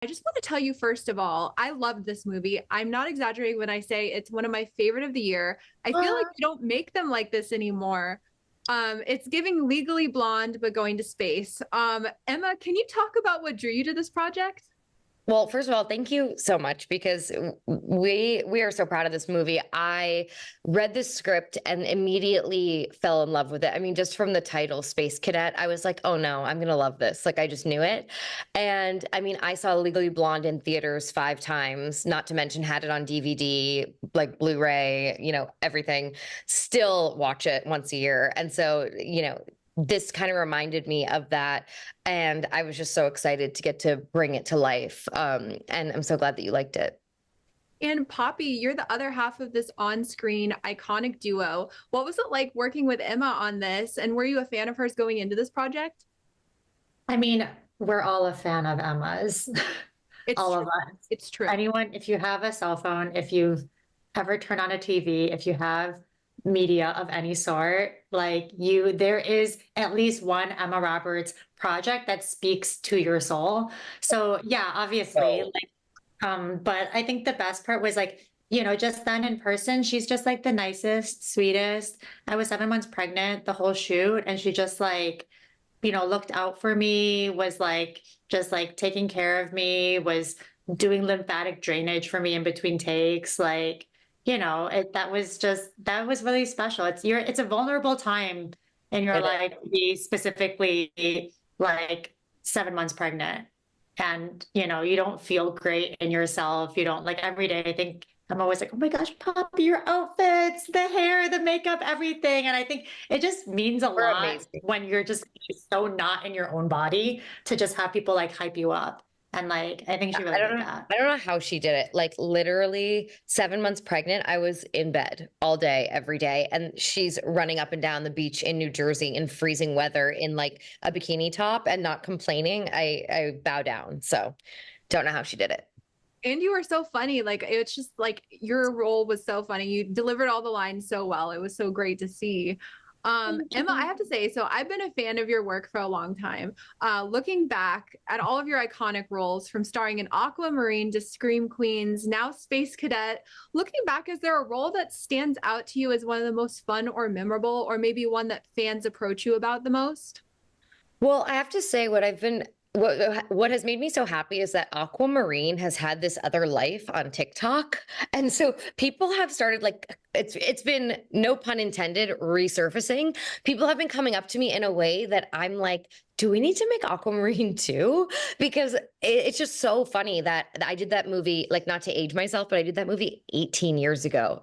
I just want to tell you, first of all, I loved this movie. I'm not exaggerating when I say it's one of my favorite of the year. I feel like they don't make them like this anymore. It's giving Legally Blonde, but going to space. Emma, can you talk about what drew you to this project? Well, first of all, thank you so much because we are so proud of this movie. I read the script and immediately fell in love with it. I mean, just from the title, Space Cadet, I was like, oh no, I'm gonna love this. Like I just knew it. And I mean, I saw Legally Blonde in theaters 5 times, not to mention had it on DVD, like Blu-ray, everything. Still watch it once a year. And so, this kind of reminded me of that. And I was just so excited to get to bring it to life. And I'm so glad that you liked it. And Poppy, you're the other half of this on-screen iconic duo. What was it like working with Emma on this? And were you a fan of hers going into this project? I mean, we're all a fan of Emma's, It's all true. of us. It's true. Anyone, if you have a cell phone, if you've ever turned on a TV, if you have media of any sort, there is at least one Emma Roberts project that speaks to your soul. So yeah, obviously, Oh. but I think the best part was just then in person, she's just like the nicest, sweetest. I was 7 months pregnant the whole shoot, and she just looked out for me, was just taking care of me, was doing lymphatic drainage for me in between takes. That was really special. It's a vulnerable time in your It is. life to be specifically like 7 months pregnant. And you don't feel great in yourself. You don't like every day. I think I'm always like, oh my gosh, Poppy, your outfits, the hair, the makeup, everything. And I think it just means a We're lot amazing. when you're just so not in your own body to just have people like hype you up. And I think she I really don't did know. that. I don't know how she did it. Like literally 7 months pregnant, I was in bed all day, every day. And she's running up and down the beach in New Jersey in freezing weather in like a bikini top and not complaining. I bow down. So don't know how she did it. And you were so funny. Like it's just like your role was so funny. You delivered all the lines so well. It was so great to see. Thank Emma, I you. have to say, so I've been a fan of your work for a long time. Looking back at all of your iconic roles, from starring in Aquamarine to Scream Queens, now Space Cadet, looking back, is there a role that stands out to you as one of the most fun or memorable, or maybe one that fans approach you about the most? Well, I have to say what has made me so happy is that Aquamarine has had this other life on TikTok. And so people have started like it's been, no pun intended, resurfacing. People have been coming up to me in a way that I'm like, do we need to make Aquamarine too? Because it's just so funny that I did that movie, like not to age myself, but I did that movie 18 years ago.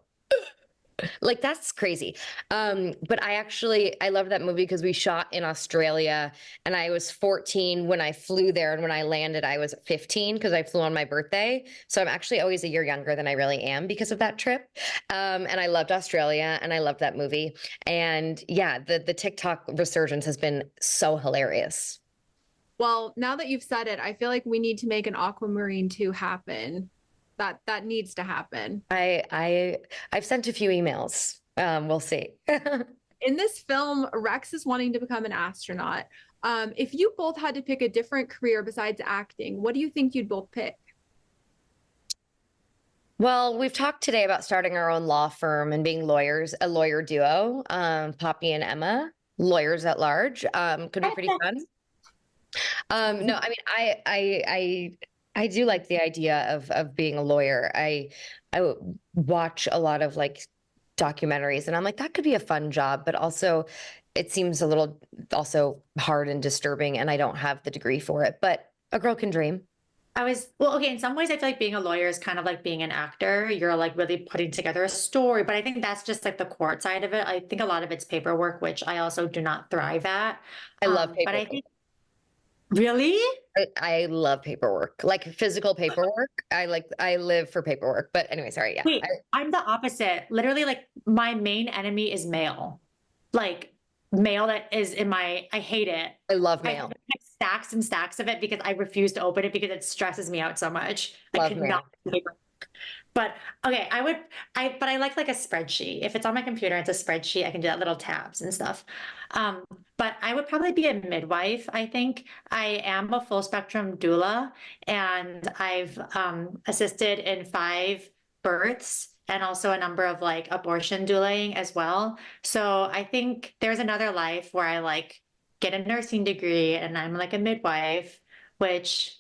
Like that's crazy. But I love that movie because we shot in Australia and I was 14 when I flew there, and when I landed I was 15 because I flew on my birthday. So I'm actually always a year younger than I really am because of that trip. And I loved Australia and I loved that movie. And yeah, the TikTok resurgence has been so hilarious. Well, now that you've said it, I feel like we need to make an Aquamarine 2 happen. That needs to happen. I've sent a few emails. We'll see. In this film, Rex is wanting to become an astronaut. If you both had to pick a different career besides acting, what do you think you'd both pick? Well, we've talked today about starting our own law firm and being lawyers, a lawyer duo, Poppy and Emma, lawyers at large. Could be pretty fun. No, I mean, I do like the idea of being a lawyer. I watch a lot of like documentaries, and I'm like, that could be a fun job, but also it seems a little also hard and disturbing, and I don't have the degree for it. But a girl can dream. Well, okay, in some ways, I feel like being a lawyer is kind of like being an actor. You're like really putting together a story, but I think that's just like the court side of it. I think a lot of it's paperwork, which I also do not thrive at. I love But I paperwork. think, really? I love paperwork, like physical paperwork. I live for paperwork. But anyway, sorry. Yeah. Wait, I'm the opposite. Literally, like my main enemy is mail. Like mail that is in I hate it. I love I have mail. like stacks and stacks of it because I refuse to open it because it stresses me out so much. I Love cannot mail. do paper. But okay, but I like a spreadsheet. If it's on my computer, it's a spreadsheet. I can do that little tabs and stuff. Um, but I would probably be a midwife. I think I am a full spectrum doula, and I've assisted in 5 births and also a number of like abortion doulaing as well. So I think there's another life where I like get a nursing degree and I'm like a midwife, which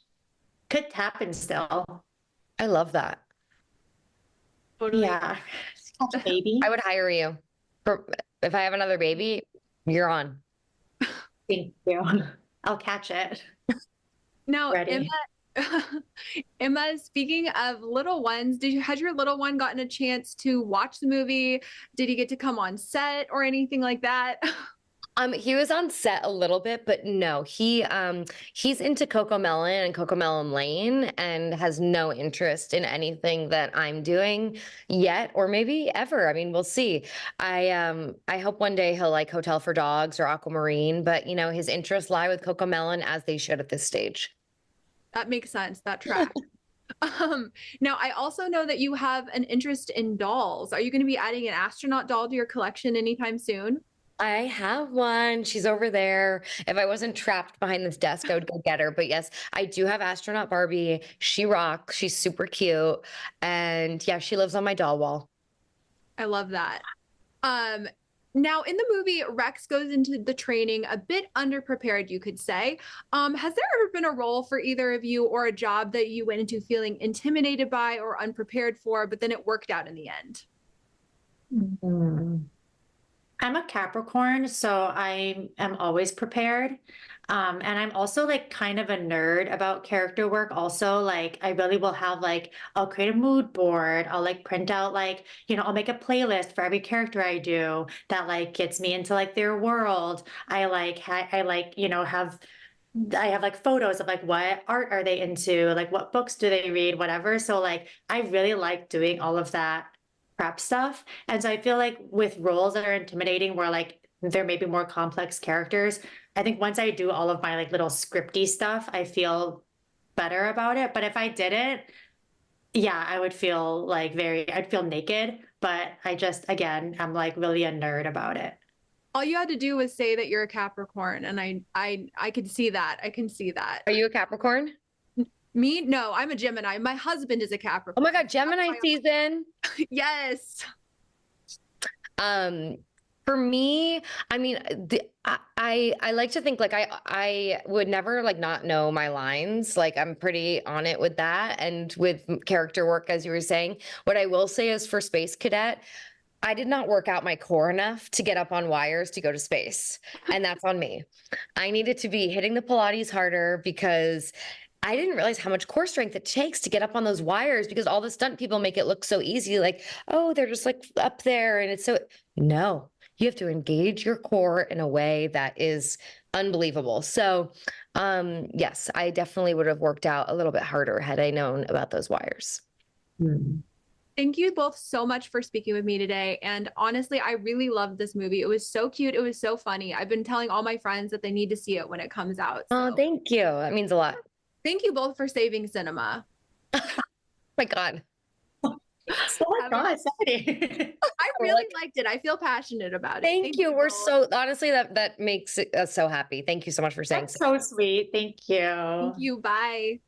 could happen still. I love that. Totally. Yeah. Catch a baby. I would hire you. For, if I have another baby, you're on. Thank you. I'll catch it. Now, Ready. Emma, Emma, speaking of little ones, has your little one gotten a chance to watch the movie? Did he get to come on set or anything like that? He was on set a little bit, but no, he's into Coco Melon and Coco Melon Lane and has no interest in anything that I'm doing yet, or maybe ever. I mean, we'll see. I hope one day he'll like Hotel for Dogs or Aquamarine, but you know, his interests lie with Coco Melon as they should at this stage. That makes sense. That tracks. Now, I also know that you have an interest in dolls. Are you going to be adding an astronaut doll to your collection anytime soon? I have one. She's over there. If I wasn't trapped behind this desk, I would go get her. But yes, I do have astronaut Barbie. She rocks. She's super cute. And yeah, she lives on my doll wall. I love that. Um, Now in the movie, Rex goes into the training a bit underprepared, you could say. Has there ever been a role for either of you or a job that you went into feeling intimidated by or unprepared for, but then it worked out in the end? Mhm. I'm a Capricorn, so I am always prepared. And I'm also like kind of a nerd about character work. Also, like I really will have like I'll create a mood board. I'll like print out like, I'll make a playlist for every character I do that like gets me into like their world. I like, I have like photos of like what art are they into, like what books do they read, whatever. So like I really like doing all of that prep stuff. And so I feel like with roles that are intimidating, where like there may be more complex characters, I think once I do all of my like little scripty stuff, I feel better about it. But if I didn't, yeah, I would feel like I'd feel naked. But I just, again, I'm like really a nerd about it. All you had to do was say that you're a Capricorn, and I could see that. I can see that. Are you a Capricorn? Me? No, I'm a Gemini. My husband is a Oh Capricorn. my God, Gemini season. Yes. Um, for me, I mean, I like to think like I would never like not know my lines. Like I'm pretty on it with that and with character work, as you were saying. What I will say is for Space Cadet, I did not work out my core enough to get up on wires to go to space. And that's on me. I needed to be hitting the Pilates harder because I didn't realize how much core strength it takes to get up on those wires because all the stunt people make it look so easy. Like, oh, they're just like up there. And it's so, no, you have to engage your core in a way that is unbelievable. So, yes, I definitely would have worked out a little bit harder had I known about those wires. Hmm. Thank you both so much for speaking with me today. And honestly, I really loved this movie. It was so cute. It was so funny. I've been telling all my friends that they need to see it when it comes out. Oh, So thank you. That means a lot. thank you both for saving cinema. My God. Oh my God, exciting. I really liked it. I feel passionate about it. Thank you. We're both. so honestly that makes us so happy. Thank you so much for saying That's so. so sweet. Thank you. Thank you. Bye.